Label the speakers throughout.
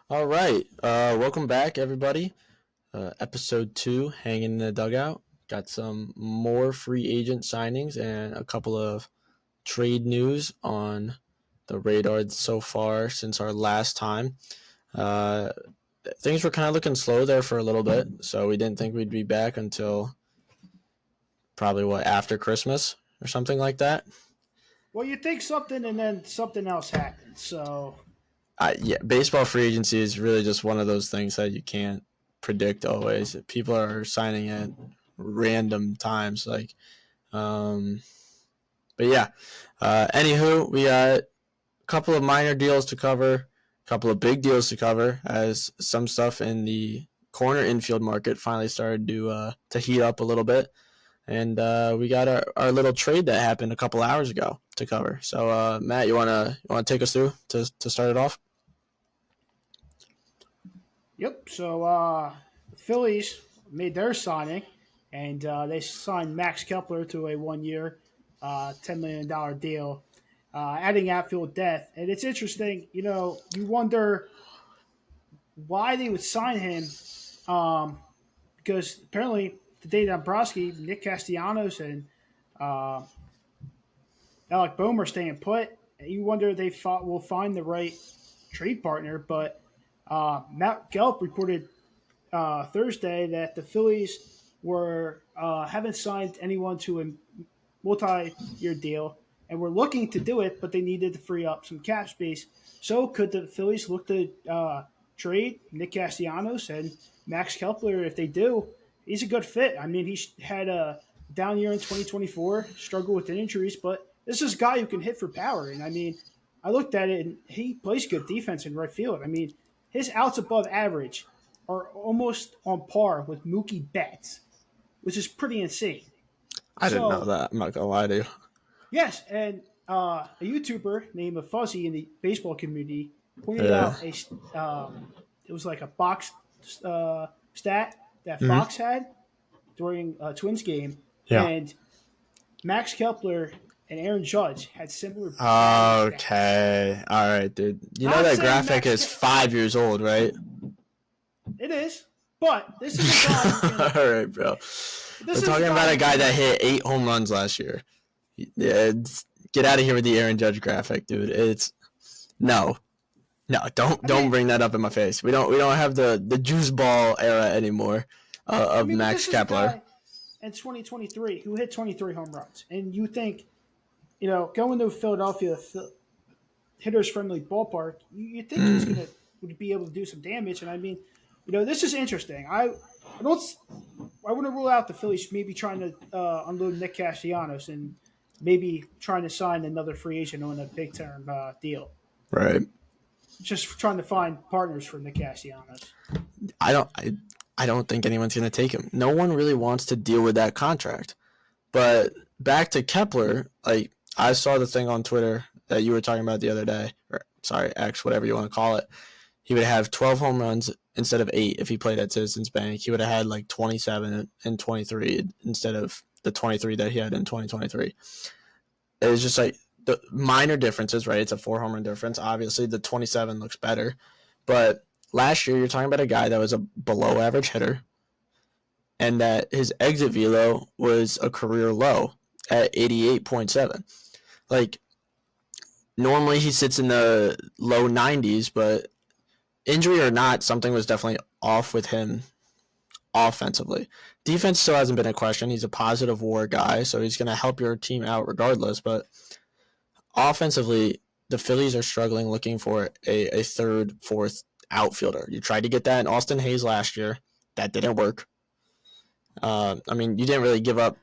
Speaker 1: All right. Welcome back, everybody. Episode 2, Hanging in the Dugout. Got some more free agent signings and a couple of trade news on the radar so far since our last time. Uh, Things were kind of looking slow there for a little bit, so we didn't think we'd be back until probably, after Christmas or something like that.
Speaker 2: Well, you think something and then something else happens. So,
Speaker 1: Yeah, baseball free agency is really just one of those things that you can't predict always. People are signing at random times, um, but yeah. Anywho, we got a couple of minor deals to cover, a couple of big deals to cover, as some stuff in the corner infield market finally started to heat up a little bit, and we got our little trade that happened a couple hours ago to cover. So, Matt, you wanna take us through to start it off?
Speaker 2: yep. The Phillies made their signing, and they signed Max Kepler to a 1 year, $10 million deal, adding outfield depth. And it's interesting, you wonder why they would sign him, because apparently the Dave Dombrowski, Nick Castellanos, and uh, Alec Bohm are staying put. You wonder if will find the right trade partner, but Matt Gelb reported Thursday that the Phillies were haven't signed anyone to a multi-year deal and were looking to do it, but they needed to free up some cap space. So could the Phillies look to trade Nick Castellanos and Max Kepler? If they do, he's a good fit. I mean, he's had a down year in 2024, struggled with injuries, but this is a guy who can hit for power. And I mean, I looked at it and he plays good defense in right field. I mean, his outs above average are almost on par with Mookie Betts, which is pretty insane.
Speaker 1: I didn't know
Speaker 2: So,
Speaker 1: that. I'm not gonna lie to you.
Speaker 2: yes, and a YouTuber named Fuzzy in the baseball community pointed
Speaker 1: Yeah.
Speaker 2: out it was like a box stat that
Speaker 1: Mm-hmm.
Speaker 2: Fox had during a Twins game,
Speaker 1: Yeah.
Speaker 2: and Max Kepler and Aaron Judge had similar batting stats.
Speaker 1: Okay. All right, dude. You know
Speaker 2: Not
Speaker 1: that
Speaker 2: saying
Speaker 1: graphic is 5 years old, right?
Speaker 2: it is, but this is a guy who
Speaker 1: All
Speaker 2: can.
Speaker 1: right, bro. We're
Speaker 2: This is a
Speaker 1: talking about
Speaker 2: guy
Speaker 1: a
Speaker 2: who
Speaker 1: guy
Speaker 2: can
Speaker 1: that
Speaker 2: hit.
Speaker 1: hit 8 home runs last year. Yeah, get out of here with the Aaron Judge graphic, dude. It's no, no. Don't
Speaker 2: I
Speaker 1: don't
Speaker 2: mean,
Speaker 1: bring that up in my face. We don't have the juice ball era anymore of
Speaker 2: but
Speaker 1: Max
Speaker 2: this is a
Speaker 1: Kepler.
Speaker 2: guy in 2023 who hit 23 home runs, and you think, going to Philadelphia hitters friendly ballpark, you think he's
Speaker 1: Mm.
Speaker 2: going to would be able to do some damage. And I mean, this is interesting. I don't I wouldn't rule out the Phillies maybe trying to unload Nick Castellanos and maybe trying to sign another free agent on a big term deal.
Speaker 1: Right.
Speaker 2: Just trying to find partners for Nick Castellanos.
Speaker 1: I don't. I don't think anyone's gonna take him. No one really wants to deal with that contract. But back to Kepler, like I saw the thing on Twitter that you were talking about the other day, or sorry, X, whatever you want to call it. He would have 12 home runs instead of 8 if he played at Citizens Bank. He would have had like 27 and 23 instead of the 23 that he had in 2023. It was just like the minor differences, right? It's a 4 home run difference. Obviously, the 27 looks better. But last year, you're talking about a guy that was a below average hitter and that his exit velo was a career low at 88.7. Like, normally he sits in the low 90s, but injury or not, something was definitely off with him offensively. Defense still hasn't been a question. He's a positive WAR guy, so he's going to help your team out regardless. But offensively, the Phillies are struggling looking for a third, fourth outfielder. You tried to get that in Austin Hayes last year. That didn't work. I mean, you didn't really give up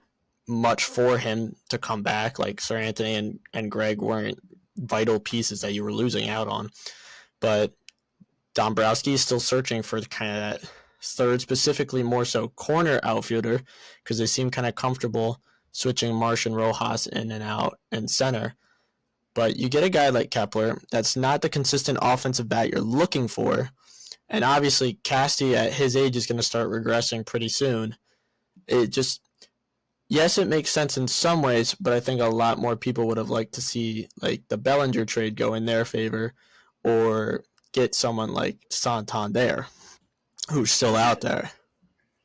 Speaker 1: much for him to come back. Like Sir Anthony and Greg weren't vital pieces that you were losing out on. But Dombrowski is still searching for kind of that third, specifically more so corner outfielder, because they seem kind of comfortable switching Marsh and Rojas in and out and center. But you get a guy like Kepler that's not the consistent offensive bat you're looking for. And obviously, Casty at his age is going to start regressing pretty soon. It just, yes, it makes sense in some ways, but I think a lot more people would have liked to see like the Bellinger trade go in their favor, or get someone like Santander, who's still out there.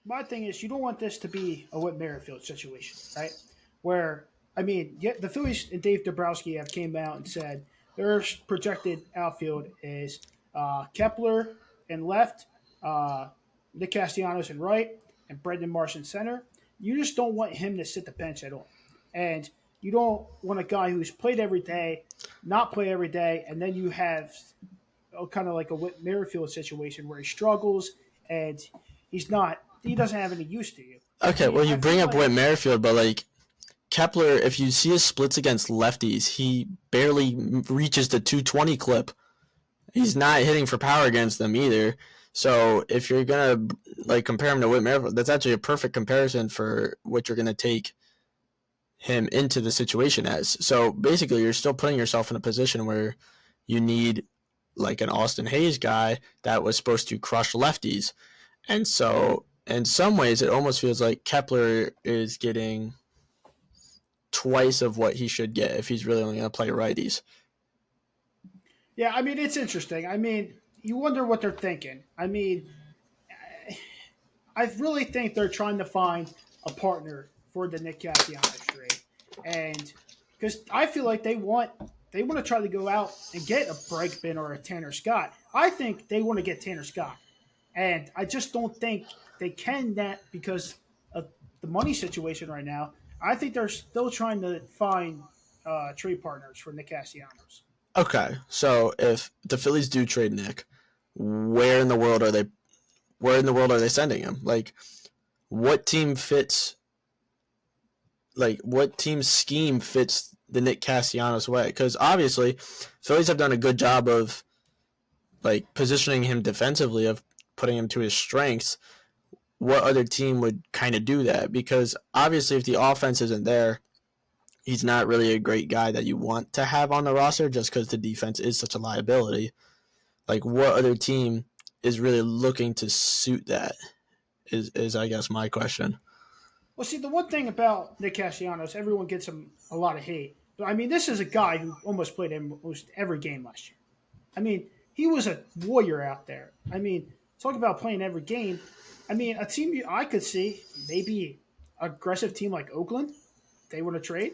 Speaker 2: My thing is, you don't want this to be a Whit Merrifield situation, right? Where the Phillies and Dave Dombrowski have came out and said their projected outfield is Kepler in left, uh, Nick Castellanos in right, and Brendan Marsh in center. You just don't want him to sit the bench at all, and you don't want a guy who's played every day, not play every day, and then you have kind of like a Whit Merrifield situation where he struggles and he doesn't have any use to you.
Speaker 1: Okay, well, you bring up Whit Merrifield, but like Kepler, if you see his splits against lefties, he barely reaches the 220 clip. He's not hitting for power against them either. So if you're gonna like compare him to Whit Merrifield, that's actually a perfect comparison for what you're gonna take him into the situation as. So basically, you're still putting yourself in a position where you need like an Austin Hayes guy that was supposed to crush lefties. And so in some ways, it almost feels like Kepler is getting twice of what he should get if he's really only going to play righties.
Speaker 2: Yeah, it's interesting. You wonder what they're thinking. I really think they're trying to find a partner for the Nick Castellanos trade. And because I feel like they want to try to go out and get a Bregman or a Tanner Scott. I think they want to get Tanner Scott. And I just don't think they can that because of the money situation right now. I think they're still trying to find trade partners for Nick Castellanos.
Speaker 1: Okay, so if the Phillies do trade Nick, where in the world are they? Where in the world are they sending him? Like, what team fits? Like, what team scheme fits the Nick Castellanos way? Because obviously, Phillies have done a good job of like positioning him defensively, of putting him to his strengths. What other team would kind of do that? Because obviously, if the offense isn't there, he's not really a great guy that you want to have on the roster just because the defense is such a liability. Like, what other team is really looking to suit that is I guess, my question.
Speaker 2: Well, see, the one thing about Nick Castellanos, everyone gets him a lot of hate. But, this is a guy who almost played almost every game last year. He was a warrior out there. Talk about playing every game. A team I could see, maybe an aggressive team like Oakland, they want to trade.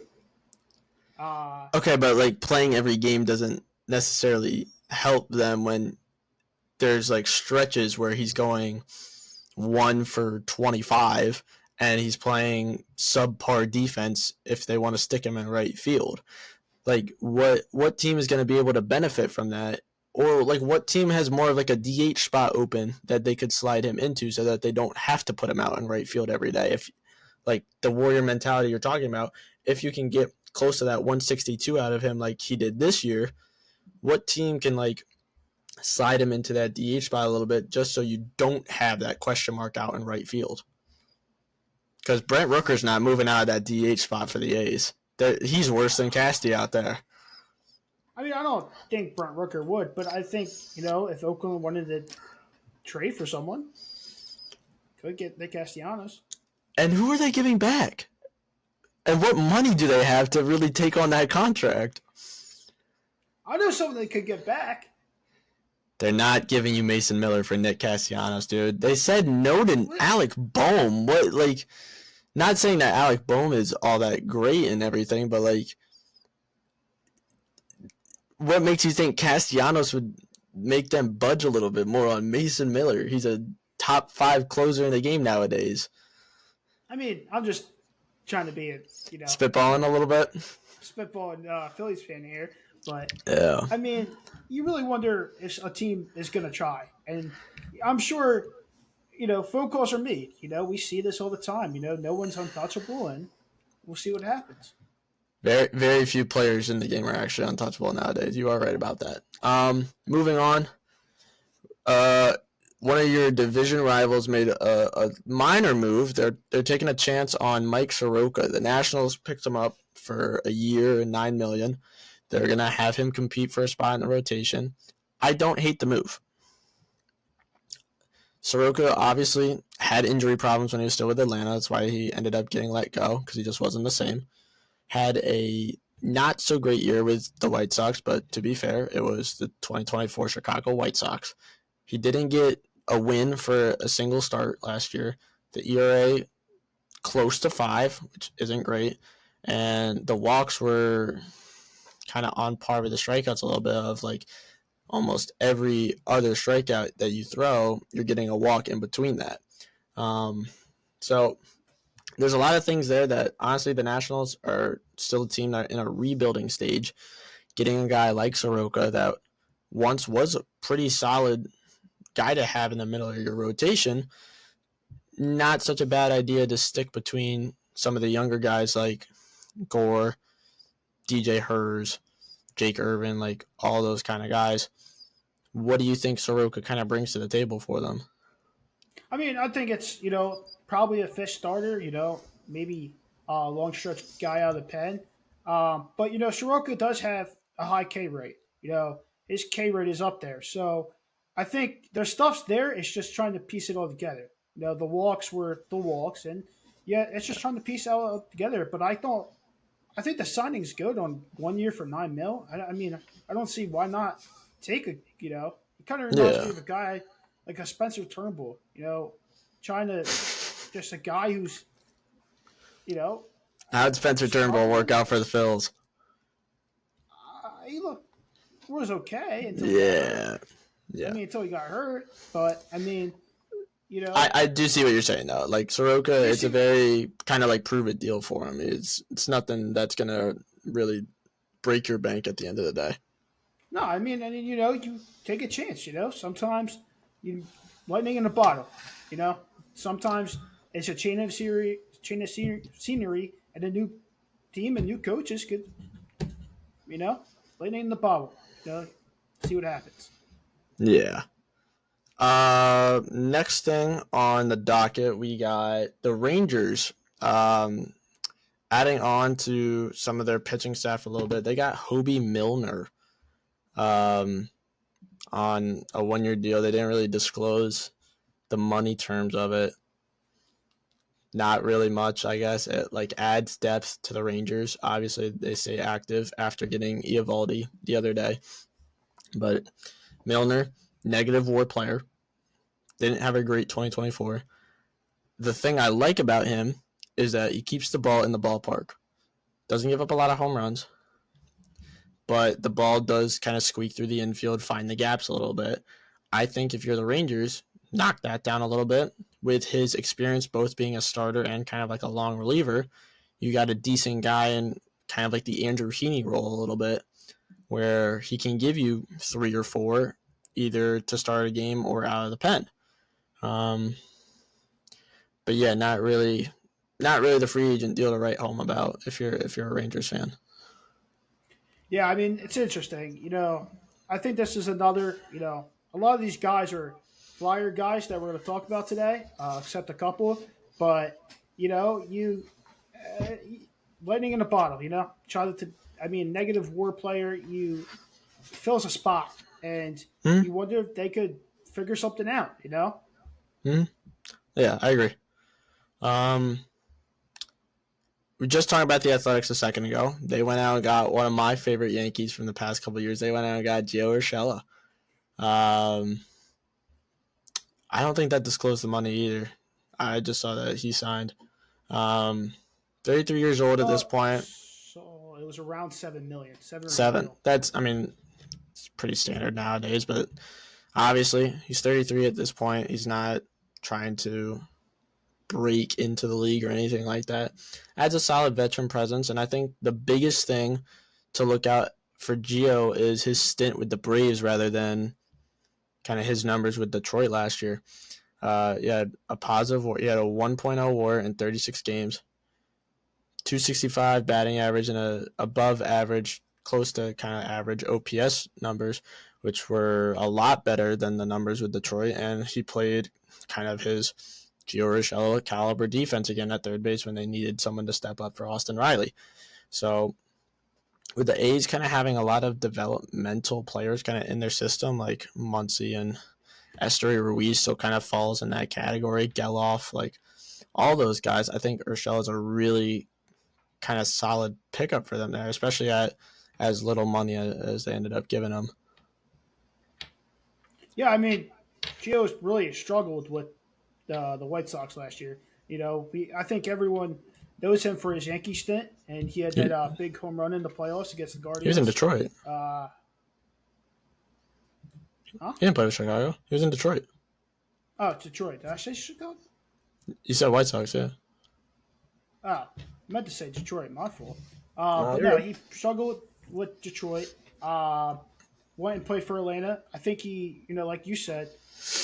Speaker 1: Okay, but like playing every game doesn't necessarily help them when there's like stretches where he's going 1 for 25 and he's playing subpar defense if they want to stick him in right field. Like what team is going to be able to benefit from that? Or like what team has more of like a DH spot open that they could slide him into so that they don't have to put him out in right field every day? If like the warrior mentality you're talking about, if you can get close to that 162 out of him like he did this year, what team can like slide him into that DH spot a little bit just so you don't have that question mark out in right field? Because Brent Rooker's not moving out of that DH spot for the A's. He's worse than Casty out there.
Speaker 2: I don't think Brent Rooker would, but I think, if Oakland wanted to trade for someone, could get Nick Castellanos.
Speaker 1: And who are they giving back? And what money do they have to really take on that contract?
Speaker 2: I know something they could get back.
Speaker 1: They're not giving you Mason Miller for Nick Castellanos, dude. They said no to Alec Bohm. What, like, not saying that Alec Bohm is all that great and everything, but, like, what makes you think Castellanos would make them budge a little bit more on Mason Miller? He's a top 5 closer in the game nowadays.
Speaker 2: I'm just trying to be
Speaker 1: spitballing a little bit.
Speaker 2: Spitballing Phillies fan here, but
Speaker 1: yeah.
Speaker 2: You really wonder if a team is going to try, and I'm sure phone calls are made. We see this all the time. No one's untouchable, and we'll see what happens.
Speaker 1: Very, very few players in the game are actually untouchable nowadays. You are right about that. Moving on. One of your division rivals made a minor move. They're taking a chance on Mike Soroka. The Nationals picked him up for a year and $9 million. They're gonna have him compete for a spot in the rotation. I don't hate the move. Soroka obviously had injury problems when he was still with Atlanta. That's why he ended up getting let go, because he just wasn't the same. Had a not so great year with the White Sox, but to be fair, it was the 2024 Chicago White Sox. He didn't get a win for a single start last year. The ERA close to 5, which isn't great, and the walks were kind of on par with the strikeouts a little bit of like almost every other strikeout that you throw, you're getting a walk in between that. So there's a lot of things there that honestly the Nationals are still a team that are in a rebuilding stage. Getting a guy like Soroka that once was a pretty solid guy to have in the middle of your rotation, not such a bad idea to stick between some of the younger guys like Gore, DJ Hers, Jake Irvin, like all those kind of guys. What do you think Soroka kind of brings to the table for them?
Speaker 2: I mean, I think it's probably a fish starter. Maybe a long stretch guy out of the pen. But Soroka does have a high K rate. His K rate is up there. So I think their stuff's there. It's just trying to piece it all together. The walks were the walks, and yeah, it's just trying to piece it all together. But I think the signing's good on 1 year for $9 million. I mean, I don't see why not take a. It kind of reminds me of a guy like a Spencer Turnbull. Trying to just a guy who's,
Speaker 1: how'd Spencer Turnbull work out for the Phils?
Speaker 2: He was okay until
Speaker 1: yeah.
Speaker 2: I mean, until he got hurt. But I mean,
Speaker 1: I do see what you're saying though. Like Soroka, it's a very kind of like prove it deal for him. It's nothing that's gonna really break your bank at the end of the day.
Speaker 2: No, I mean, you take a chance. Sometimes you lightning in a bottle. Sometimes it's a change of scenery, and a new team and new coaches could, lightning in the bottle. See what happens.
Speaker 1: Yeah. Next thing on the docket, we got the Rangers. Adding on to some of their pitching staff a little bit, they got Hoby Milner. On a 1-year deal. They didn't really disclose the money terms of it. Not really much, I guess. It like adds depth to the Rangers. Obviously, they stay active after getting Eovaldi the other day. But Milner, negative WAR player, didn't have a great 2024. The thing I like about him is that he keeps the ball in the ballpark. Doesn't give up a lot of home runs, but the ball does kind of squeak through the infield, find the gaps a little bit. I think if you're the Rangers, knock that down a little bit. With his experience both being a starter and kind of like a long reliever, you got a decent guy in kind of like the Andrew Heaney role a little bit, where he can give you 3 or 4 either to start a game or out of the pen. But yeah, not really the free agent deal to write home about if you're a Rangers fan.
Speaker 2: Yeah, I mean, it's interesting. I think this is another, a lot of these guys are flyer guys that we're going to talk about today, except a couple. But, lightning in a bottle, negative WAR player, you fills a spot. And you wonder if they could figure something out,
Speaker 1: Yeah, I agree. We just talked about the Athletics a second ago. They went out and got one of my favorite Yankees from the past couple of years. They went out and got Gio Urshela. I don't think that disclosed the money either. I just saw that he signed. 33 years old at this point.
Speaker 2: So it was around $7 million.
Speaker 1: Seven. That's, I mean, it's pretty standard nowadays, but obviously he's 33 at this point. He's not trying to break into the league or anything like that. Adds a solid veteran presence, and I think the biggest thing to look out for Gio is his stint with the Braves rather than kind of his numbers with Detroit last year. He had a positive WAR. He had a 1.0 WAR in 36 games, 265 batting average, and a above average, close to kind of average OPS numbers, which were a lot better than the numbers with Detroit. And he played kind of his Gio Urshela caliber defense again at third base when they needed someone to step up for Austin Riley. So with the A's kind of having a lot of developmental players kind of in their system, like Muncy and Esteury Ruiz still kind of falls in that category, Geloff, like all those guys, I think Urshela is a really kind of solid pickup for them there, especially at as little money as they ended up giving him.
Speaker 2: Yeah, I mean, Gio's really struggled with the White Sox last year. I think everyone knows him for his Yankee stint, and he had
Speaker 1: He,
Speaker 2: that big home run in the playoffs against the
Speaker 1: he was in
Speaker 2: Guardians.
Speaker 1: Detroit.
Speaker 2: Uh, huh?
Speaker 1: He didn't play with Chicago. He was in Detroit.
Speaker 2: Oh, it's Detroit. Did I say Chicago?
Speaker 1: You said White Sox, yeah.
Speaker 2: Oh, I meant to say Detroit. My fault.
Speaker 1: No,
Speaker 2: But
Speaker 1: you're
Speaker 2: no,
Speaker 1: good.
Speaker 2: he struggled with Detroit. Went and played for Atlanta. I think he, like you said,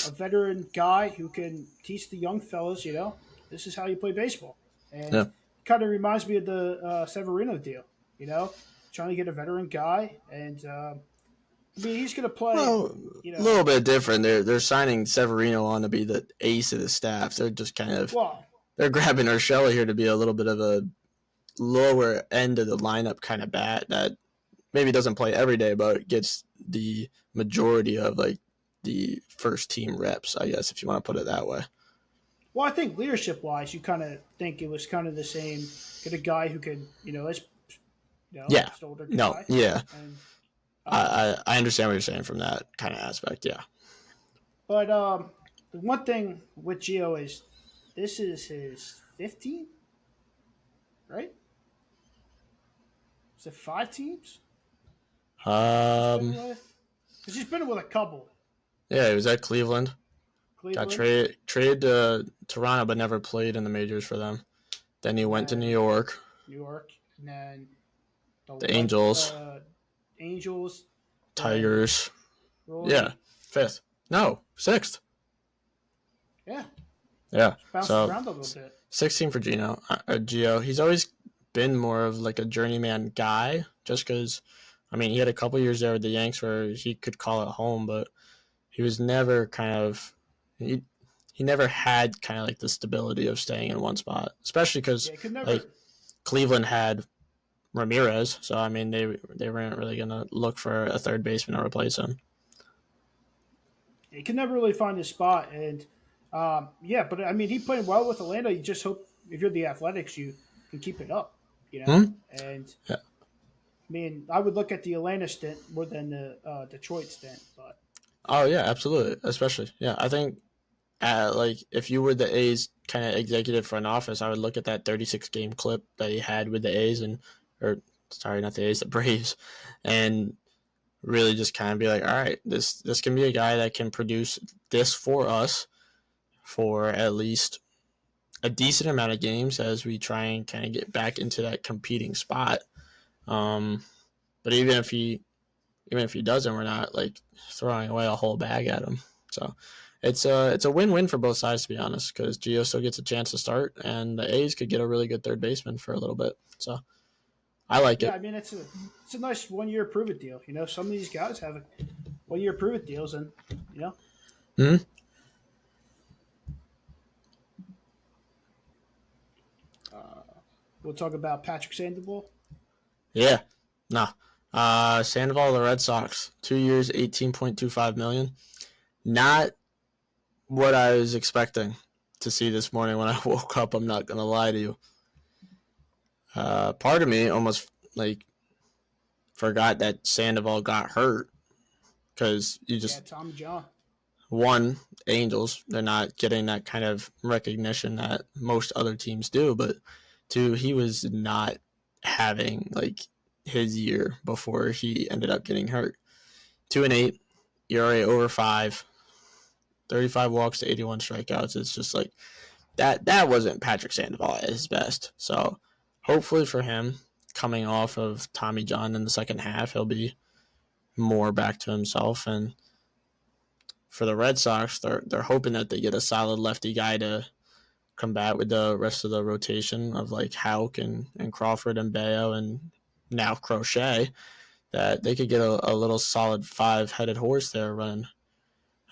Speaker 2: a veteran guy who can teach the young fellas, this is how you play baseball. And
Speaker 1: Yeah.
Speaker 2: kind of reminds me of the Severino deal, trying to get a veteran guy. And, I mean, he's going to play,
Speaker 1: Well, a little bit different. They're signing Severino on to be the ace of the staff. They're just kind of
Speaker 2: well,
Speaker 1: they're grabbing Urshela here to be a little bit of a lower end of the lineup kind of bat that maybe doesn't play every day, but gets the majority of like the first team reps, I guess, if you want to put it that way.
Speaker 2: I think leadership wise, you kind of think it was kind of the same. Get a guy who could,
Speaker 1: Yeah.
Speaker 2: just older
Speaker 1: No.
Speaker 2: guy.
Speaker 1: Yeah.
Speaker 2: And,
Speaker 1: I understand what you're saying from that kind of aspect. Yeah.
Speaker 2: But the one thing with Gio is this is his 15th, right? Is it 5 teams he's been
Speaker 1: Um.
Speaker 2: with? Because he's been with a couple.
Speaker 1: Yeah, he was at Cleveland. Got
Speaker 2: Cleveland,
Speaker 1: traded to Toronto, but never played in the majors for them. Then he
Speaker 2: and
Speaker 1: went to New
Speaker 2: then
Speaker 1: York.
Speaker 2: New York, and then
Speaker 1: The Angels,
Speaker 2: Angels, then
Speaker 1: Tigers. Yeah,
Speaker 2: Roy.
Speaker 1: fifth. No, sixth.
Speaker 2: Yeah,
Speaker 1: Yeah.
Speaker 2: just bounced
Speaker 1: So
Speaker 2: around a little bit.
Speaker 1: 16 for Gio. He's always been more of like a journeyman guy, just because. I mean, he had a couple years there with the Yanks where he could call it home, but he was never kind of he never had kind of like the stability of staying in one spot, especially because
Speaker 2: Yeah, he could never.
Speaker 1: like Cleveland had Ramirez, so I mean they weren't really gonna look for a third baseman to replace him.
Speaker 2: He could never really find his spot, and yeah, but I mean, he played well with Atlanta. You just hope if you're the Athletics, you can keep it up,
Speaker 1: Hmm?
Speaker 2: And
Speaker 1: Yeah.
Speaker 2: I mean, I would look at the Atlanta stint more than the Detroit stint, but
Speaker 1: Oh yeah, absolutely. Especially yeah, I think like if you were the A's kind of executive front office, I would look at that 36 game clip that he had with the A's or sorry, not the A's, the Braves, and really just kind of be like, all right, this can be a guy that can produce this for us for at least a decent amount of games as we try and kind of get back into that competing spot. Um, but even if he doesn't, we're not like throwing away a whole bag at him. So it's a win-win for both sides, to be honest, because Gio still gets a chance to start, and the A's could get a really good third baseman for a little bit. So I like
Speaker 2: yeah,
Speaker 1: it.
Speaker 2: I mean, it's a nice 1 year prove it deal. Some of these guys have 1 year prove it deals, and
Speaker 1: Mm-hmm.
Speaker 2: we'll talk about Patrick Sandoval.
Speaker 1: Yeah, nah. Sandoval, the Red Sox, 2 years, $18.25 million. Not what I was expecting to see this morning when I woke up. I'm not gonna lie to you. Part of me almost like forgot that Sandoval got hurt because you
Speaker 2: Yeah,
Speaker 1: just
Speaker 2: Tommy John.
Speaker 1: one Angels, they're not getting that kind of recognition that most other teams do, but two, he was not having like his year before he ended up getting hurt. 2-8, ERA over 5, 35 walks to 81 strikeouts. It's just like that wasn't Patrick Sandoval at his best. So hopefully for him, coming off of Tommy John in the second half, he'll be more back to himself. And for the Red Sox, they're hoping that they get a solid lefty guy to combat with the rest of the rotation of like Houck and Crawford and Bayo and now Crochet, that they could get a little solid 5-headed horse there running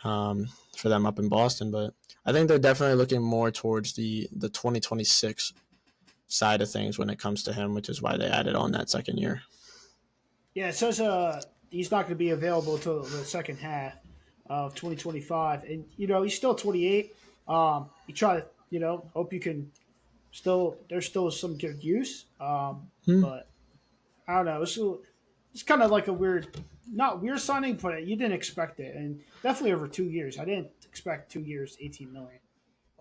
Speaker 1: for them up in Boston. But I think they're definitely looking more towards the 2026 side of things when it comes to him, which is why they added on that second year.
Speaker 2: Yeah, it says he's not going to be available until the second half of 2025, and he's still 28. You try to hope you can there's still some good use.
Speaker 1: Hmm.
Speaker 2: But I don't know. It's kind of like a not weird signing, but you didn't expect it, and definitely over 2 years. I didn't expect 2 years, 18 million.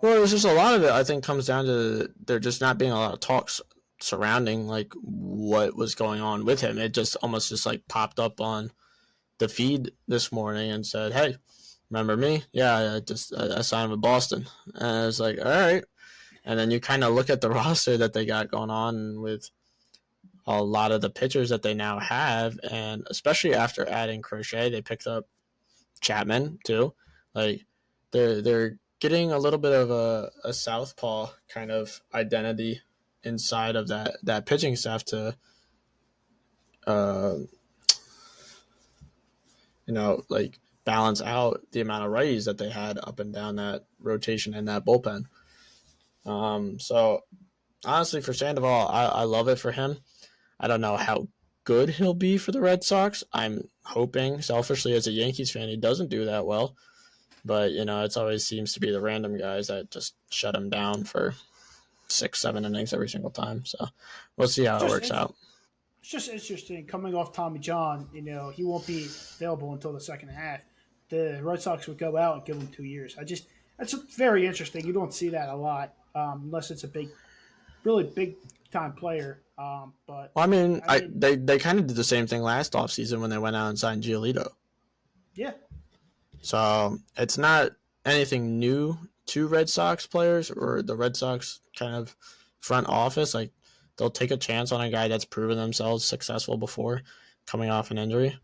Speaker 1: Well, it was just a lot of it. I think comes down to there just not being a lot of talks surrounding like what was going on with him. It just almost just like popped up on the feed this morning and said, "Hey, remember me? Yeah, I signed with Boston." And I was like, "All right." And then you kind of look at the roster that they got going on with a lot of the pitchers that they now have, and especially after adding Crochet, they picked up Chapman too. Like they're getting a little bit of a southpaw kind of identity inside of that pitching staff to uh, like balance out the amount of righties that they had up and down that rotation and that bullpen. So honestly, for Sandoval, I love it for him. I don't know how good he'll be for the Red Sox. I'm hoping, selfishly, as a Yankees fan, he doesn't do that well. But, it always seems to be the random guys that just shut him down for 6, 7 innings every single time. So we'll see how it
Speaker 2: Just
Speaker 1: works
Speaker 2: it's,
Speaker 1: out.
Speaker 2: it's just interesting coming off Tommy John. He won't be available until the second half. The Red Sox would go out and give him 2 years. That's very interesting. You don't see that a lot unless it's a really big time player. But
Speaker 1: Well, I mean,
Speaker 2: I mean,
Speaker 1: they kind of did the same thing last offseason when they went out and signed Giolito.
Speaker 2: yeah,
Speaker 1: So it's not anything new to Red Sox players or the Red Sox kind of front office. Like they'll take a chance on a guy that's proven themselves successful before coming off an injury.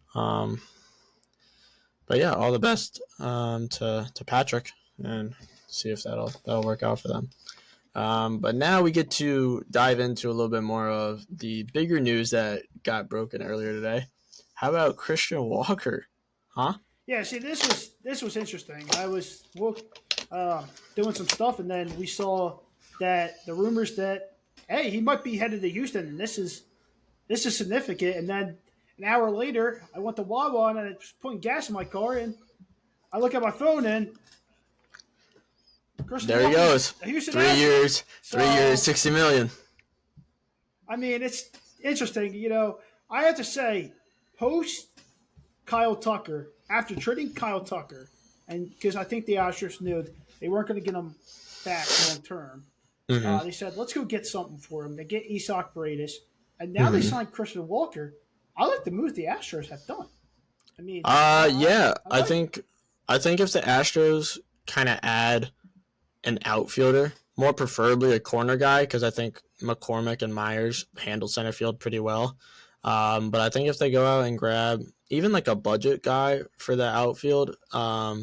Speaker 1: But yeah, all the best to Patrick and see if that'll work out for them. But now we get to dive into a little bit more of the bigger news that got broken earlier today. How about Christian Walker? Huh?
Speaker 2: yeah. See, this was interesting. I was doing some stuff, and then we saw that the rumors that hey, he might be headed to Houston, and this is significant. And then an hour later, I went to Wawa and I was putting gas in my car, and I look at my phone, and Christian
Speaker 1: There he
Speaker 2: Walker's
Speaker 1: goes.
Speaker 2: a Houston
Speaker 1: 3 years,
Speaker 2: Astros.
Speaker 1: 3 years,
Speaker 2: So
Speaker 1: 60 million.
Speaker 2: I mean, it's interesting. I have to say, post Kyle Tucker, after trading Kyle Tucker, and because I think the Astros knew they weren't going to get him back long term,
Speaker 1: Mm-hmm.
Speaker 2: they said, let's go get something for him. They get Isak Paredes, and now they
Speaker 1: Mm-hmm.
Speaker 2: signed Christian Walker. I like the move the Astros have done. I mean,
Speaker 1: Yeah.
Speaker 2: I
Speaker 1: I
Speaker 2: like it.
Speaker 1: think I think if the Astros kind of add an outfielder, more preferably a corner guy, because I think McCormick and Myers handle center field pretty well. But I think if they go out and grab even like a budget guy for the outfield, I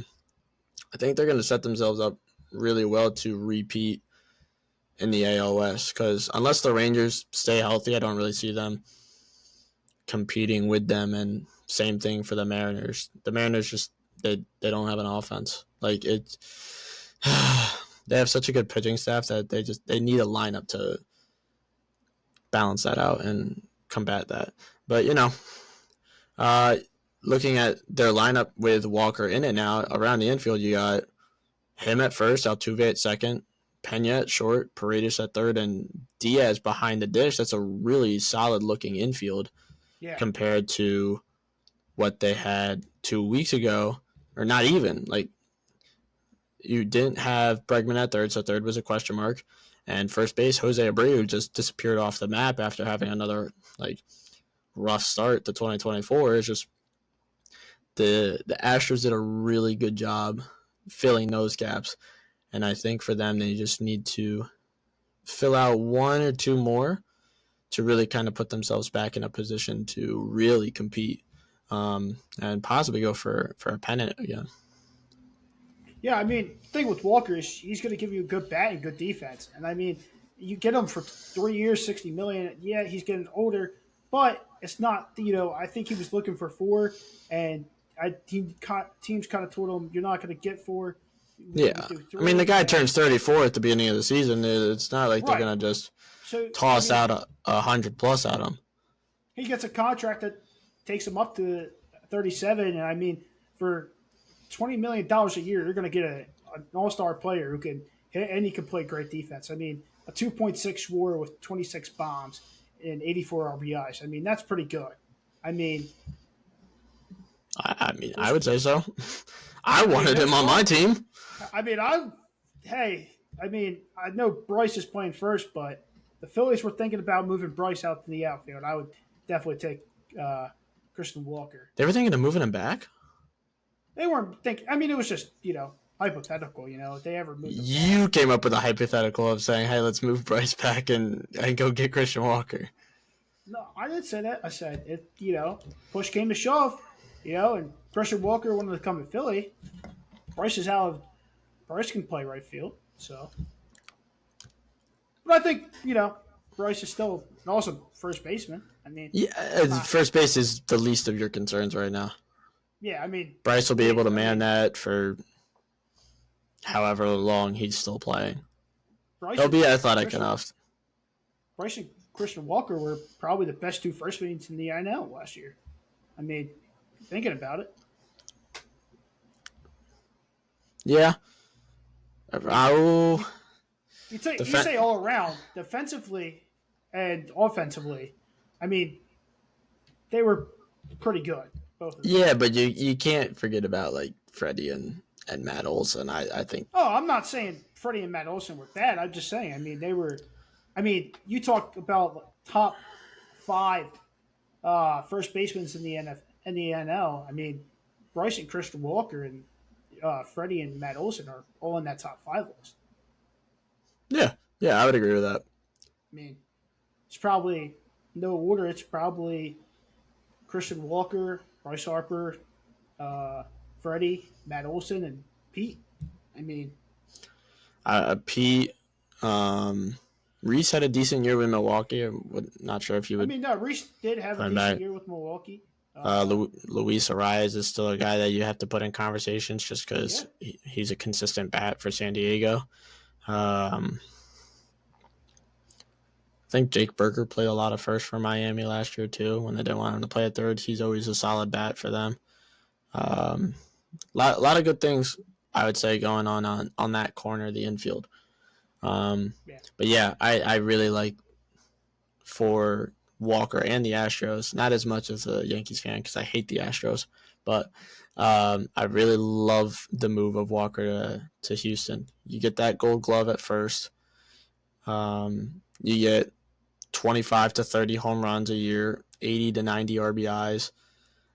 Speaker 1: think they're going to set themselves up really well to repeat in the ALS. Because unless the Rangers stay healthy, I don't really see them competing with them. And same thing for the Mariners. The Mariners just they don't have an offense. Like it, they have such a good pitching staff that they need a lineup to balance that out and combat that. But uh, looking at their lineup with Walker in it now around the infield, you got him at first, Altuve at second, Pena at short, Paredes at third, and Diaz behind the dish. That's a really solid looking infield
Speaker 2: Yeah.
Speaker 1: compared to what they had 2 weeks ago, or not even. Like you didn't have Bregman at third, so third was a question mark. And first base, Jose Abreu just disappeared off the map after having another like rough start to 2024. It's just the Astros did a really good job filling those gaps. And I think for them, they just need to fill out one or two more to really kind of put themselves back in a position to really compete and possibly go for a pennant again.
Speaker 2: Yeah, I mean, the thing with Walker is he's going to give you a good bat and good defense. And I mean, you get him for 3 years, 60 million. Yeah, he's getting older, but it's not. I think he was looking for four, and teams kind of told him you're not going to get four. Maybe
Speaker 1: Yeah.
Speaker 2: do
Speaker 1: I mean, the
Speaker 2: three.
Speaker 1: guy
Speaker 2: And
Speaker 1: turns 34 at the beginning of the season. It's not like they're
Speaker 2: right.
Speaker 1: going to just
Speaker 2: So I
Speaker 1: toss
Speaker 2: mean,
Speaker 1: out a 100 plus at him.
Speaker 2: he gets a contract that takes him up to 37, and I mean, for $20 million a year, you're going to get an all-star player who can hit and he can play great defense. I mean, a 2.6 WAR with 26 bombs and 84 RBIs. I mean, that's pretty good. I mean,
Speaker 1: I would say so. I wanted him on my team.
Speaker 2: I mean, I know Bryce is playing first, but the Phillies were thinking about moving Bryce out to the outfield. I would definitely take Christian Walker.
Speaker 1: They were thinking of moving him back.
Speaker 2: They weren't thinking. I mean, it was just hypothetical. If they ever moved him
Speaker 1: You
Speaker 2: back.
Speaker 1: came up with a hypothetical of saying, "Hey, let's move Bryce back and go get Christian Walker."
Speaker 2: No, I didn't say that. I said it. Push came to shove. And Christian Walker wanted to come to Philly. Bryce is out. Bryce can play right field. So, but I think Bryce is still an awesome first baseman. I mean,
Speaker 1: Yeah, first base is the least of your concerns right now.
Speaker 2: yeah. I mean,
Speaker 1: Bryce will be able to man that for however long he's still playing. He'll be athletic enough.
Speaker 2: Bryce and Christian Walker were probably the best two first basemen in the NL last year. I mean, thinking about it.
Speaker 1: Yeah.
Speaker 2: You say all around, defensively and offensively. I mean, they were pretty good. Both of them.
Speaker 1: Yeah, but you can't forget about like Freddie and Matt Olson. I think.
Speaker 2: Oh, I'm not saying Freddie and Matt Olson were bad. I'm just saying. I mean, they were. I mean, you talk about top 5 first basemen in the NL. I mean, Bryce and Christian Walker and Freddie and Matt Olson are all in that top 5 list.
Speaker 1: Yeah, I would agree with that.
Speaker 2: I mean, it's probably no order. It's probably Christian Walker, Bryce Harper, Freddie, Matt Olson, and Pete. I mean,
Speaker 1: Pete, Reese had a decent year with Milwaukee. I'm not sure if you would.
Speaker 2: I mean, no, Reese did have a decent year with Milwaukee.
Speaker 1: Luis Arias is still a guy that you have to put in conversations just because he's a consistent bat for San Diego. I think Jake Burger played a lot of first for Miami last year too. When they didn't want him to play at third, he's always a solid bat for them. Lot of good things I would say going on that corner of the infield. But yeah, I really like for Walker and the Astros, not as much as a Yankees fan because I hate the Astros, but I really love the move of Walker to Houston. You get that Gold Glove at first. You get 25 to 30 home runs a year, 80 to 90 RBIs,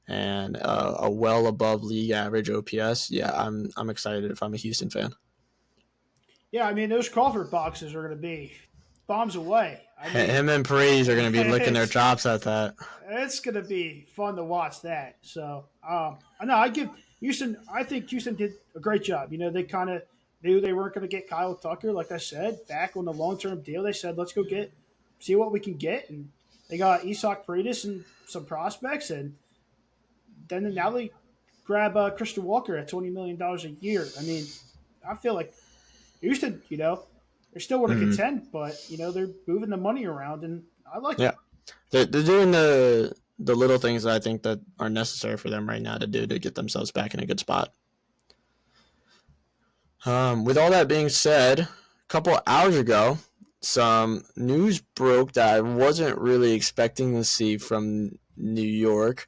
Speaker 1: and a well above league average OPS. Yeah, I'm excited if I'm a Houston fan.
Speaker 2: Yeah, I mean, those Crawford boxes are going to be bombs away. I mean,
Speaker 1: him and Parise are going to be licking their chops at that.
Speaker 2: It's going to be fun to watch that. So, I know I give Houston. I think Houston did a great job. They kind of knew they weren't going to get Kyle Tucker, like I said, back on the long-term deal. They said, let's go see what we can get, and they got Isak Paredes and some prospects, and then now they grab Christian Walker at $20 million a year. I mean, I feel like Houston, they're still going to contend, but they're moving the money around, and I like it.
Speaker 1: They're doing the little things that I think that are necessary for them right now to do to get themselves back in a good spot. With all that being said, a couple hours ago, some news broke that I wasn't really expecting to see from New York.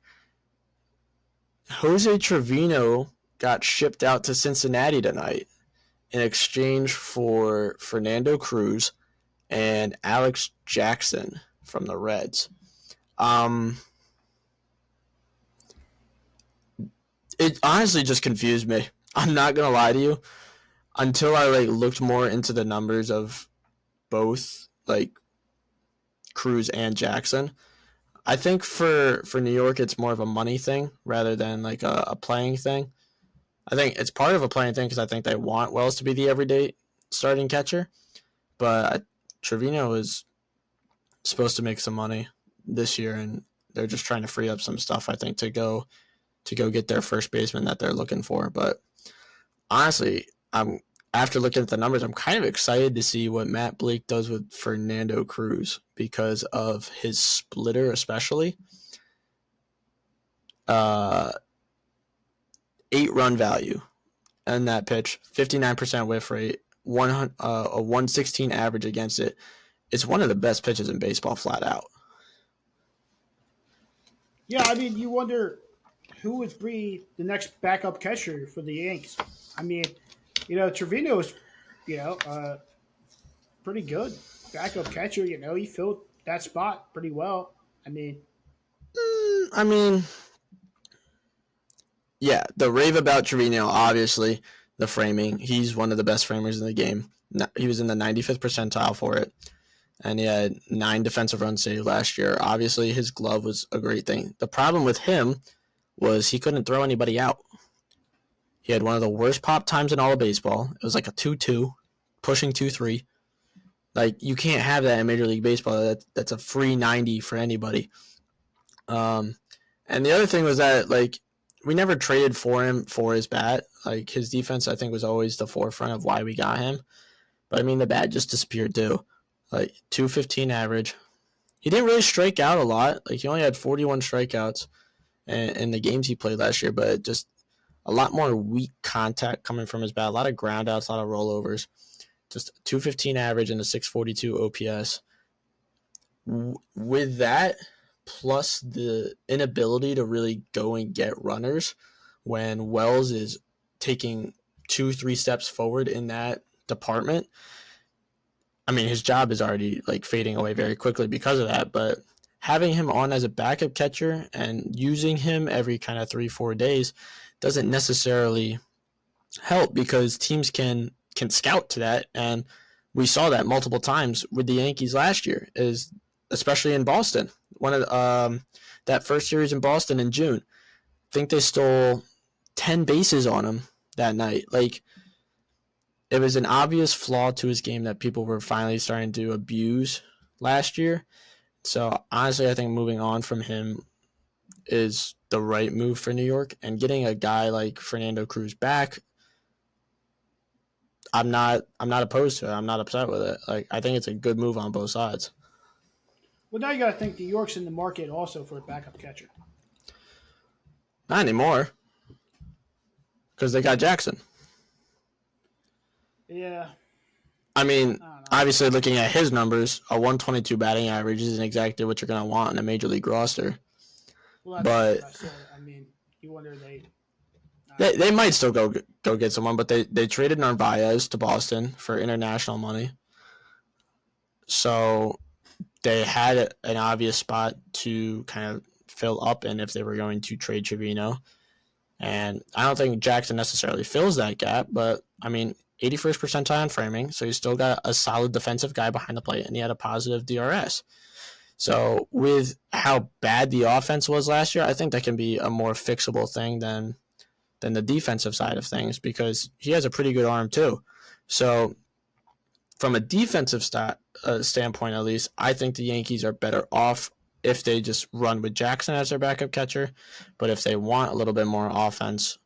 Speaker 1: Jose Trevino got shipped out to Cincinnati tonight in exchange for Fernando Cruz and Alex Jackson from the Reds. It honestly just confused me. I'm not going to lie to you. Until I looked more into the numbers of both Cruz and Jackson, I think for New York it's more of a money thing rather than a playing thing. I think it's part of a playing thing because I think they want Wells to be the everyday starting catcher, but Trevino is supposed to make some money this year, and they're just trying to free up some stuff I think to go get their first baseman that they're looking for. But honestly, after looking at the numbers, I'm kind of excited to see what Matt Blake does with Fernando Cruz because of his splitter, especially. 8-run value in that pitch, 59% whiff rate, a 116 average against it. It's one of the best pitches in baseball, flat out.
Speaker 2: Yeah, I mean, you wonder who would be the next backup catcher for the Yanks. I mean, Trevino is, pretty good backup catcher. He filled that spot pretty well. I mean,
Speaker 1: I mean, yeah, the rave about Trevino, obviously, the framing. He's one of the best framers in the game. He was in the 95th percentile for it, and he had 9 defensive runs saved last year. Obviously, his glove was a great thing. The problem with him was he couldn't throw anybody out. He had one of the worst pop times in all of baseball. It was like a 2-2, pushing 2-3. Like, you can't have that in Major League Baseball. That's a free 90 for anybody. And the other thing was that, like, we never traded for him for his bat. Like, his defense, I think, was always the forefront of why we got him. But, I mean, the bat just disappeared, too. Like, 215 average. He didn't really strike out a lot. Like, he only had 41 strikeouts in the games he played last year, but just a lot more weak contact coming from his bat. A lot of ground outs, a lot of rollovers. Just 215 average and a 642 OPS. With that, plus the inability to really go and get runners when Wells is taking 2-3 steps forward in that department. I mean, his job is already like fading away very quickly because of that, but having him on as a backup catcher and using him every kind of 3-4 days doesn't necessarily help because teams can scout to that, and we saw that multiple times with the Yankees last year, is especially in Boston. One of that first series in Boston in June, I think they stole 10 bases on him that night. Like, it was an obvious flaw to his game that people were finally starting to abuse last year. So honestly, I think moving on from him is the right move for New York, and getting a guy like Fernando Cruz back, I'm not opposed to it. I'm not upset with it. Like, I think it's a good move on both sides.
Speaker 2: well, now you got to think New York's in the market also for a backup catcher.
Speaker 1: Not anymore, because they got Jackson.
Speaker 2: Yeah.
Speaker 1: I mean, obviously, looking at his numbers, a 122 batting average isn't exactly what you're going to want in a major league roster.
Speaker 2: Well,
Speaker 1: but
Speaker 2: what I said. I mean, you wonder
Speaker 1: they might still go get someone, but they traded Narvaez to Boston for international money. So they had an obvious spot to kind of fill up in if they were going to trade Trevino. And I don't think Jackson necessarily fills that gap, but, I mean, 81st percentile in framing, so he's still got a solid defensive guy behind the plate, and he had a positive DRS. So with how bad the offense was last year, I think that can be a more fixable thing than the defensive side of things, because he has a pretty good arm too. So from a defensive standpoint, at least, I think the Yankees are better off if they just run with Jackson as their backup catcher. But if they want a little bit more offense,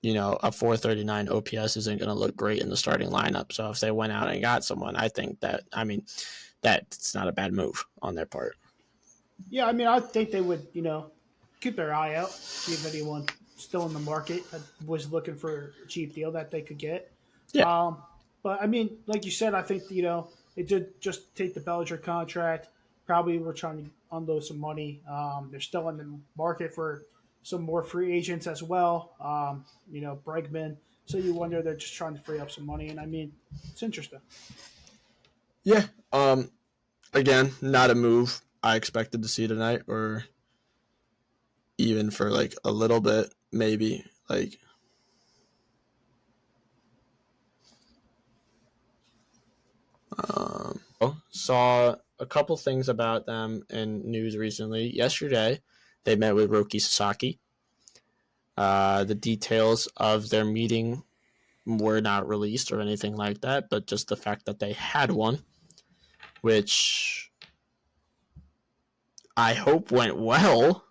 Speaker 1: a 439 OPS isn't going to look great in the starting lineup. So if they went out and got someone, I think that's not a bad move on their part.
Speaker 2: Yeah, I mean, I think they would, keep their eye out, see if anyone still in the market that was looking for a cheap deal that they could get.
Speaker 1: Yeah.
Speaker 2: But I mean, like you said, I think they did just take the Bellinger contract. Probably were trying to unload some money. They're still in the market for some more free agents as well. Bregman. So you wonder they're just trying to free up some money, and I mean, it's interesting.
Speaker 1: Yeah. Again, not a move I expected to see tonight, or even for like a little bit, maybe. Like, saw a couple things about them in news recently. Yesterday, they met with Roki Sasaki. The details of their meeting were not released or anything like that, but just the fact that they had one, which I hope went well.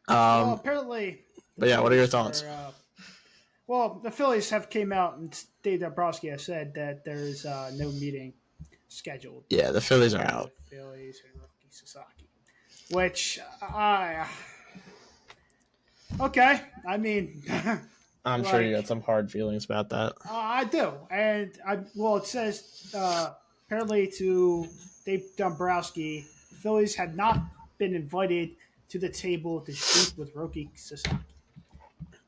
Speaker 2: Well, apparently.
Speaker 1: But yeah, what are your thoughts?
Speaker 2: Well, the Phillies have came out and Dave Dombrowski has said that there's no meeting scheduled.
Speaker 1: Yeah, the Phillies are out.
Speaker 2: The Phillies and Roki Sasaki, which okay. I mean,
Speaker 1: I'm sure you got
Speaker 2: Like
Speaker 1: some hard feelings about that.
Speaker 2: I do, and it says apparently to Dave Dombrowski, the Phillies had not been invited to the table to speak with Roki Sasaki.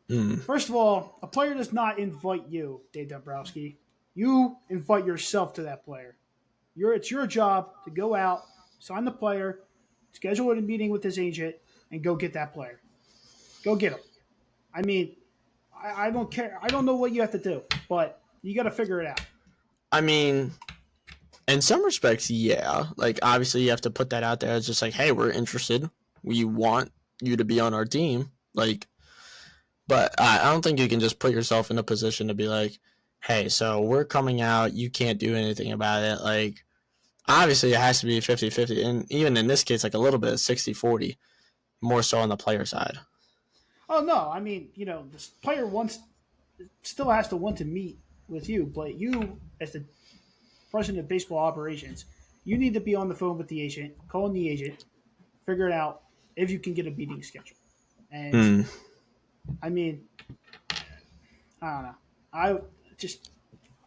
Speaker 1: Mm.
Speaker 2: First of all, a player does not invite you, Dave Dombrowski. You invite yourself to that player. It's your job to go out, sign the player, schedule a meeting with his agent, and go get that player. Go get him. I mean, I don't care. I don't know what you have to do, but you got to figure it out.
Speaker 1: I mean, in some respects, yeah. Like, obviously, you have to put that out there. It's just like, hey, we're interested. We want you to be on our team. Like, but I don't think you can just put yourself in a position to be like, hey, so we're coming out. You can't do anything about it. Like, obviously, it has to be 50-50. And even in this case, like a little bit of 60-40, more so on the player side.
Speaker 2: Oh no, I mean, this player still has to want to meet with you, but you, as the president of baseball operations, you need to be on the phone with the agent, calling the agent, figuring out if you can get a meeting scheduled. And
Speaker 1: Hmm.
Speaker 2: I mean, I don't know. I just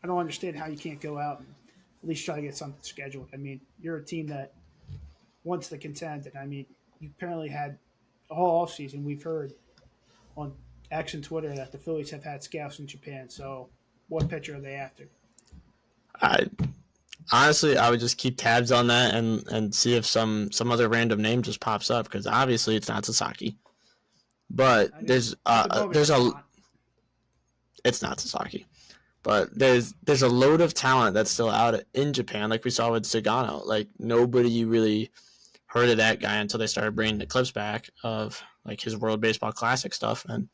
Speaker 2: I don't understand how you can't go out and at least try to get something scheduled. I mean, you're a team that wants to contend, and I mean, you apparently had all offseason. We've heard on X and Twitter that the Phillies have had scouts in Japan. So, what pitcher are they after?
Speaker 1: I honestly, I would just keep tabs on that and see if some other random name just pops up because obviously it's not Sasaki, but
Speaker 2: I mean, at the moment,
Speaker 1: there's
Speaker 2: it's
Speaker 1: a
Speaker 2: not.
Speaker 1: it's not Sasaki, but there's a load of talent that's still out in Japan, like we saw with Sagano. Like nobody really heard of that guy until they started bringing the clips back of like his World Baseball Classic stuff, and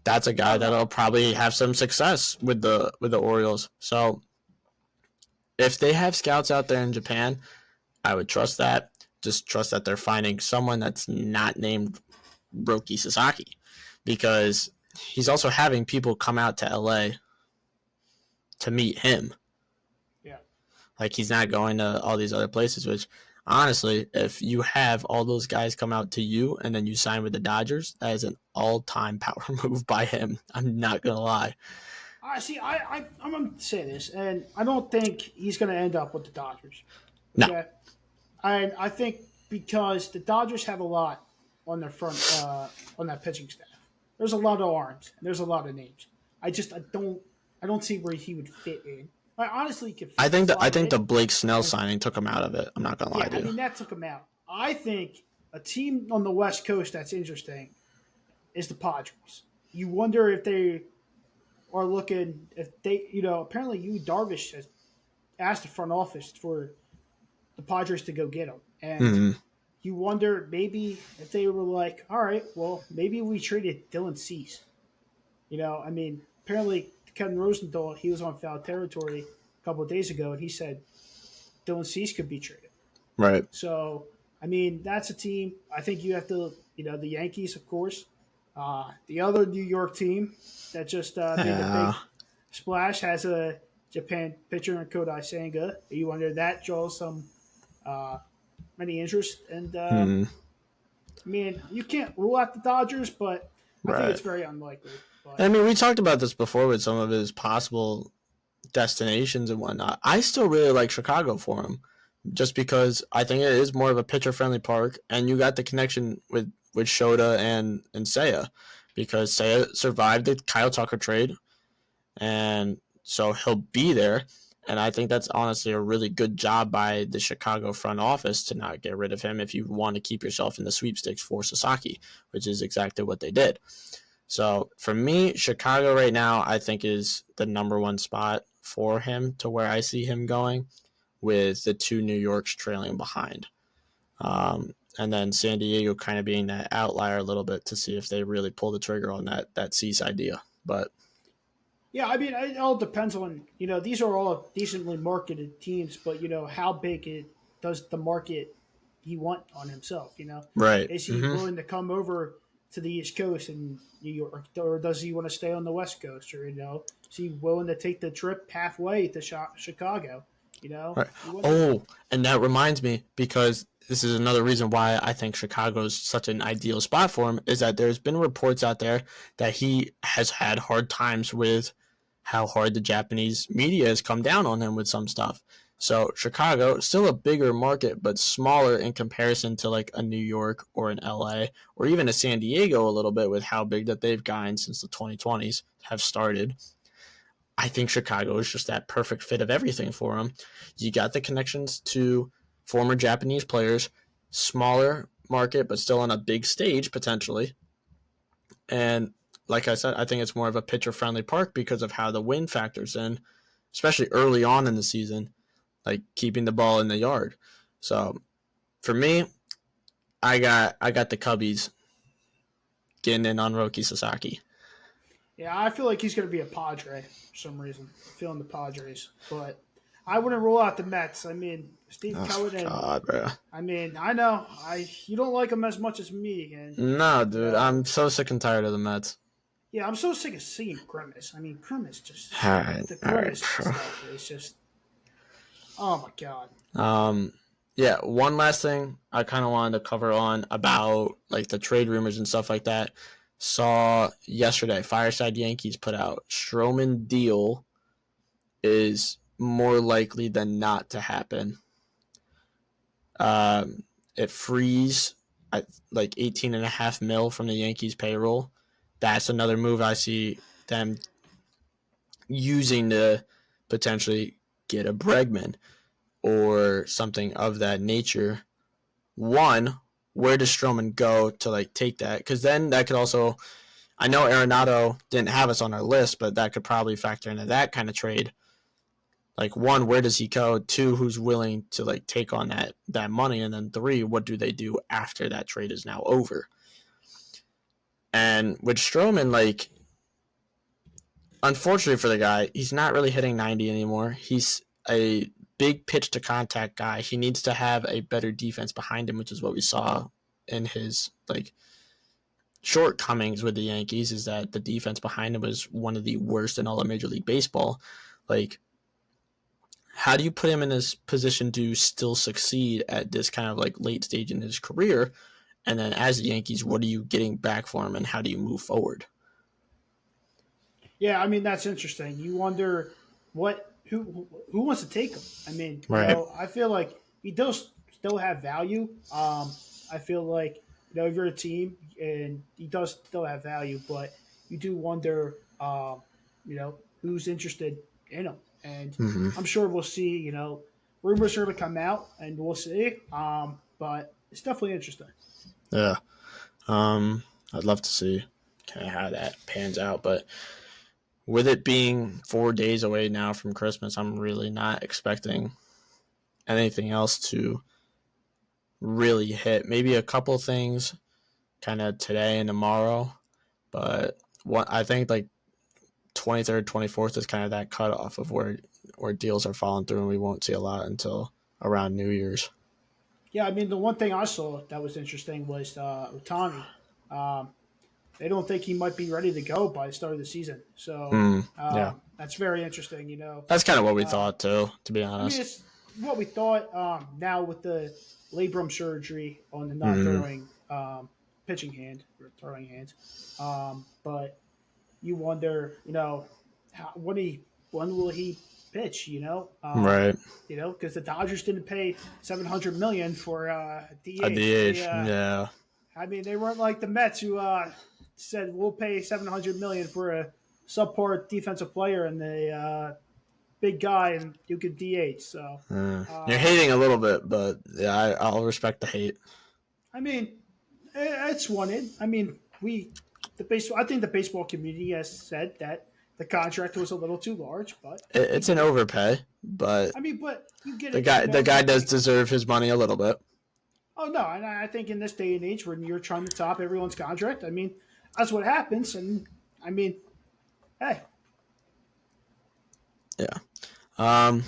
Speaker 1: that's a guy
Speaker 2: Oh no,
Speaker 1: that'll probably have some success with the Orioles. So if they have scouts out there in Japan, I would trust that. Just trust that they're finding someone that's not named Roki Sasaki because he's also having people come out to LA to meet him.
Speaker 2: yeah.
Speaker 1: Like he's not going to all these other places, which honestly, if you have all those guys come out to you and then you sign with the Dodgers, that is an all-time power move by him. I'm not going to lie.
Speaker 2: I see. I'm going to say this, and I don't think he's going to end up with the Dodgers.
Speaker 1: No.
Speaker 2: Okay, and I think because the Dodgers have a lot on their front on that pitching staff. There's a lot of arms and there's a lot of names. I don't see where he would fit in. I honestly could
Speaker 1: I
Speaker 2: slot
Speaker 1: think the
Speaker 2: in
Speaker 1: Blake Snell
Speaker 2: as
Speaker 1: signing took him out of it. I'm not going to lie
Speaker 2: yeah.
Speaker 1: to
Speaker 2: I
Speaker 1: you.
Speaker 2: mean that took him out. I think a team on the West Coast that's interesting is the Padres. You wonder if they are looking if they apparently Darvish has asked the front office for the Padres to go get him. And
Speaker 1: Mm-hmm.
Speaker 2: you wonder maybe if they were like, all right, well, maybe we traded Dylan Cease. I mean, apparently Kevin Rosenthal, he was on foul territory a couple of days ago, and he said Dylan Cease could be traded.
Speaker 1: Right.
Speaker 2: So, I mean, that's a team. I think you have to, the Yankees, of course. The other New York team that just made a
Speaker 1: Yeah.
Speaker 2: big splash has a Japan pitcher in Kodai Senga. You wonder that draws some many interest. And
Speaker 1: Hmm.
Speaker 2: I mean, you can't rule out the Dodgers, but I think
Speaker 1: Right.
Speaker 2: it's very unlikely. But
Speaker 1: I mean, we talked about this before with some of his possible destinations and whatnot. I still really like Chicago for him, just because I think it is more of a pitcher friendly park, and you got the connection with Shota and Seiya, because Seiya survived the Kyle Tucker trade, and so he'll be there. And I think that's honestly a really good job by the Chicago front office to not get rid of him if you want to keep yourself in the sweepstakes for Sasaki, which is exactly what they did. So for me, Chicago right now, I think is the number one spot for him to where I see him going, with the two New Yorks trailing behind. And then San Diego kind of being that outlier a little bit to see if they really pull the trigger on that Cease idea. But
Speaker 2: yeah, I mean, it all depends on these are all decently marketed teams, but how big does the market he want on himself?
Speaker 1: right.
Speaker 2: Is he
Speaker 1: Mm-hmm.
Speaker 2: willing to come over to the East Coast in New York, or does he want to stay on the West Coast, or is he willing to take the trip halfway to Chicago?
Speaker 1: Right.
Speaker 2: You wonder.
Speaker 1: Oh, and that reminds me, because this is another reason why I think Chicago is such an ideal spot for him, is that there's been reports out there that he has had hard times with how hard the Japanese media has come down on him with some stuff. So Chicago, still a bigger market, but smaller in comparison to like a New York or an LA or even a San Diego a little bit with how big that they've gotten since the 2020s have started. I think Chicago is just that perfect fit of everything for him. You got the connections to former Japanese players, smaller market, but still on a big stage potentially. And like I said, I think it's more of a pitcher friendly park because of how the wind factors in, especially early on in the season, like keeping the ball in the yard. So for me, I got the Cubbies getting in on Roki Sasaki.
Speaker 2: Yeah, I feel like he's going to be a Padre for some reason. I'm feeling the Padres, but I wouldn't rule out the Mets. I mean, Steve
Speaker 1: Oh
Speaker 2: Cohen.
Speaker 1: God, bro.
Speaker 2: I mean, I know you don't like him as much as me, and
Speaker 1: No,
Speaker 2: you
Speaker 1: dude,
Speaker 2: know,
Speaker 1: I'm so sick and tired of the Mets.
Speaker 2: yeah, I'm so sick of seeing Grimace. I mean, Grimace just the
Speaker 1: All right,
Speaker 2: Grimace stuff is just, oh my god.
Speaker 1: Yeah, one last thing I kind of wanted to cover on about like the trade rumors and stuff like that. Saw yesterday, Fireside Yankees put out Stroman deal is more likely than not to happen. It frees like 18.5 mil from the Yankees payroll. That's another move I see them using to potentially get a Bregman or something of that nature. One, where does Stroman go to like take that? Because then that could also, I know Arenado didn't have us on our list, but that could probably factor into that kind of trade. Like one, where does he go? Two, who's willing to like take on that money? And then three, what do they do after that trade is now over? And with Stroman, like, unfortunately for the guy, he's not really hitting 90 anymore. He's a big pitch to contact guy. He needs to have a better defense behind him, which is what we saw in his like shortcomings with the Yankees, is that the defense behind him was one of the worst in all of Major League Baseball. Like, how do you put him in this position to still succeed at this kind of like late stage in his career? And then as the Yankees, what are you getting back for him and how do you move forward?
Speaker 2: Yeah, I mean that's interesting. You wonder who wants to take him. I mean,
Speaker 1: Right.
Speaker 2: I feel like he does still have value. I feel like if you're a team and he does still have value, but you do wonder, who's interested in him. And
Speaker 1: Mm-hmm.
Speaker 2: I'm sure we'll see. Rumors are to come out, and we'll see. But it's definitely interesting.
Speaker 1: Yeah. I'd love to see kind of how that pans out, but with it being 4 days away now from Christmas, I'm really not expecting anything else to really hit. Maybe a couple things kind of today and tomorrow, but what I think like 23rd, 24th is kind of that cutoff of where deals are falling through, and we won't see a lot until around New Year's.
Speaker 2: Yeah, I mean, the one thing I saw that was interesting was Otani. Um, they don't think he might be ready to go by the start of the season. So
Speaker 1: Yeah,
Speaker 2: that's very interesting.
Speaker 1: that's kind of what we
Speaker 2: Uh,
Speaker 1: thought too, to be
Speaker 2: I mean,
Speaker 1: honest.
Speaker 2: it's what we thought. Now with the labrum surgery on the not
Speaker 1: Mm-hmm.
Speaker 2: throwing pitching hand or throwing hand, but you wonder, when will he pitch?
Speaker 1: Right,
Speaker 2: Because the Dodgers didn't pay $700 million for
Speaker 1: a
Speaker 2: DH.
Speaker 1: DH. Yeah,
Speaker 2: I mean, they weren't like the Mets who said we'll pay $700 million for a subpar defensive player and the big guy and you could DH. So,
Speaker 1: You're
Speaker 2: uh,
Speaker 1: hating a little bit, but yeah, I'll respect the hate.
Speaker 2: I mean, it's wanted. I mean, I think the baseball community has said that the contract was a little too large, but we
Speaker 1: It's an
Speaker 2: get it.
Speaker 1: overpay, but
Speaker 2: I mean, but you get
Speaker 1: the
Speaker 2: it.
Speaker 1: guy the
Speaker 2: You
Speaker 1: guy does
Speaker 2: think,
Speaker 1: deserve his money a little bit.
Speaker 2: oh no, and I think in this day and age when you're trying to top everyone's contract, I mean, that's what happens. And I mean, hey,
Speaker 1: Yeah. Um,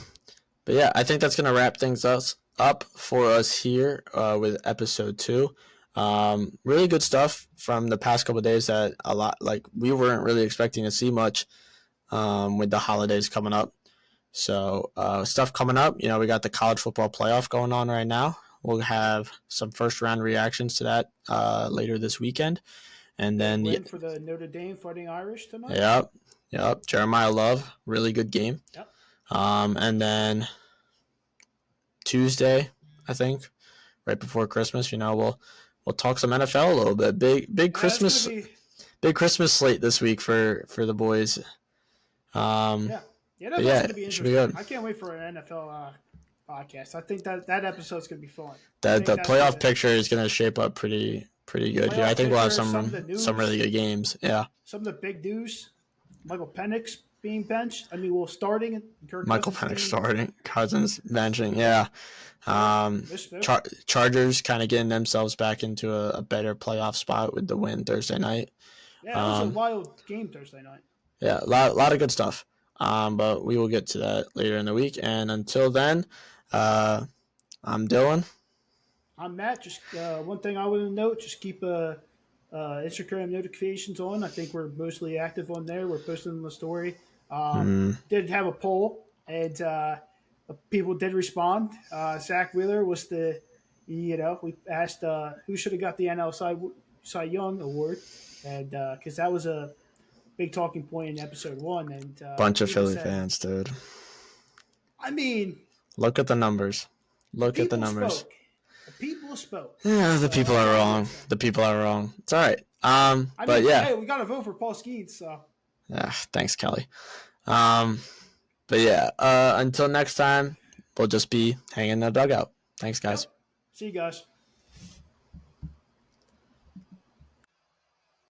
Speaker 1: but yeah, I think that's gonna wrap things up for us here with episode 2. Really good stuff from the past couple of days that we weren't really expecting to see much with the holidays coming up. So stuff coming up. We got the college football playoff going on right now. We'll have some first round reactions to that later this weekend. And then
Speaker 2: win for the Notre Dame Fighting Irish tonight.
Speaker 1: Yep. Jeremiah Love, really good game.
Speaker 2: Yep.
Speaker 1: And then Tuesday, I think, right before Christmas, we'll talk some NFL a little bit. Big Christmas, big Christmas slate this week for the boys.
Speaker 2: That's going to be interesting.
Speaker 1: Should be good.
Speaker 2: I can't wait for an NFL podcast. I think that episode's going to be fun.
Speaker 1: The playoff picture is going to shape up pretty good here. I think we'll have some really good games. Yeah.
Speaker 2: Some of the big news: Michael Penix being benched. I mean, starting.
Speaker 1: Michael Penix starting. Cousins benching. Yeah. Chargers kind of getting themselves back into a better playoff spot with the win Thursday night.
Speaker 2: Yeah, it was a wild game Thursday night.
Speaker 1: Yeah, a lot of good stuff. But we will get to that later in the week. And until then, I'm Dylan.
Speaker 2: I'm Matt. Just one thing I want to note: just keep Instagram notifications on. I think we're mostly active on there. We're posting the story. Did have a poll, and people did respond. Zach Wheeler was we asked who should have got the NL Cy Young award, and because that was a big talking point in episode 1. And
Speaker 1: bunch of Philly fans, dude.
Speaker 2: I mean,
Speaker 1: look at the numbers. Look at the numbers.
Speaker 2: The people spoke.
Speaker 1: Yeah, the people are wrong. The people are wrong. It's all right.
Speaker 2: Hey, we got to vote for Paul Skeens, so.
Speaker 1: Thanks, Kelly. Until next time, we'll just be hanging in the dugout. Thanks, guys.
Speaker 2: See you guys.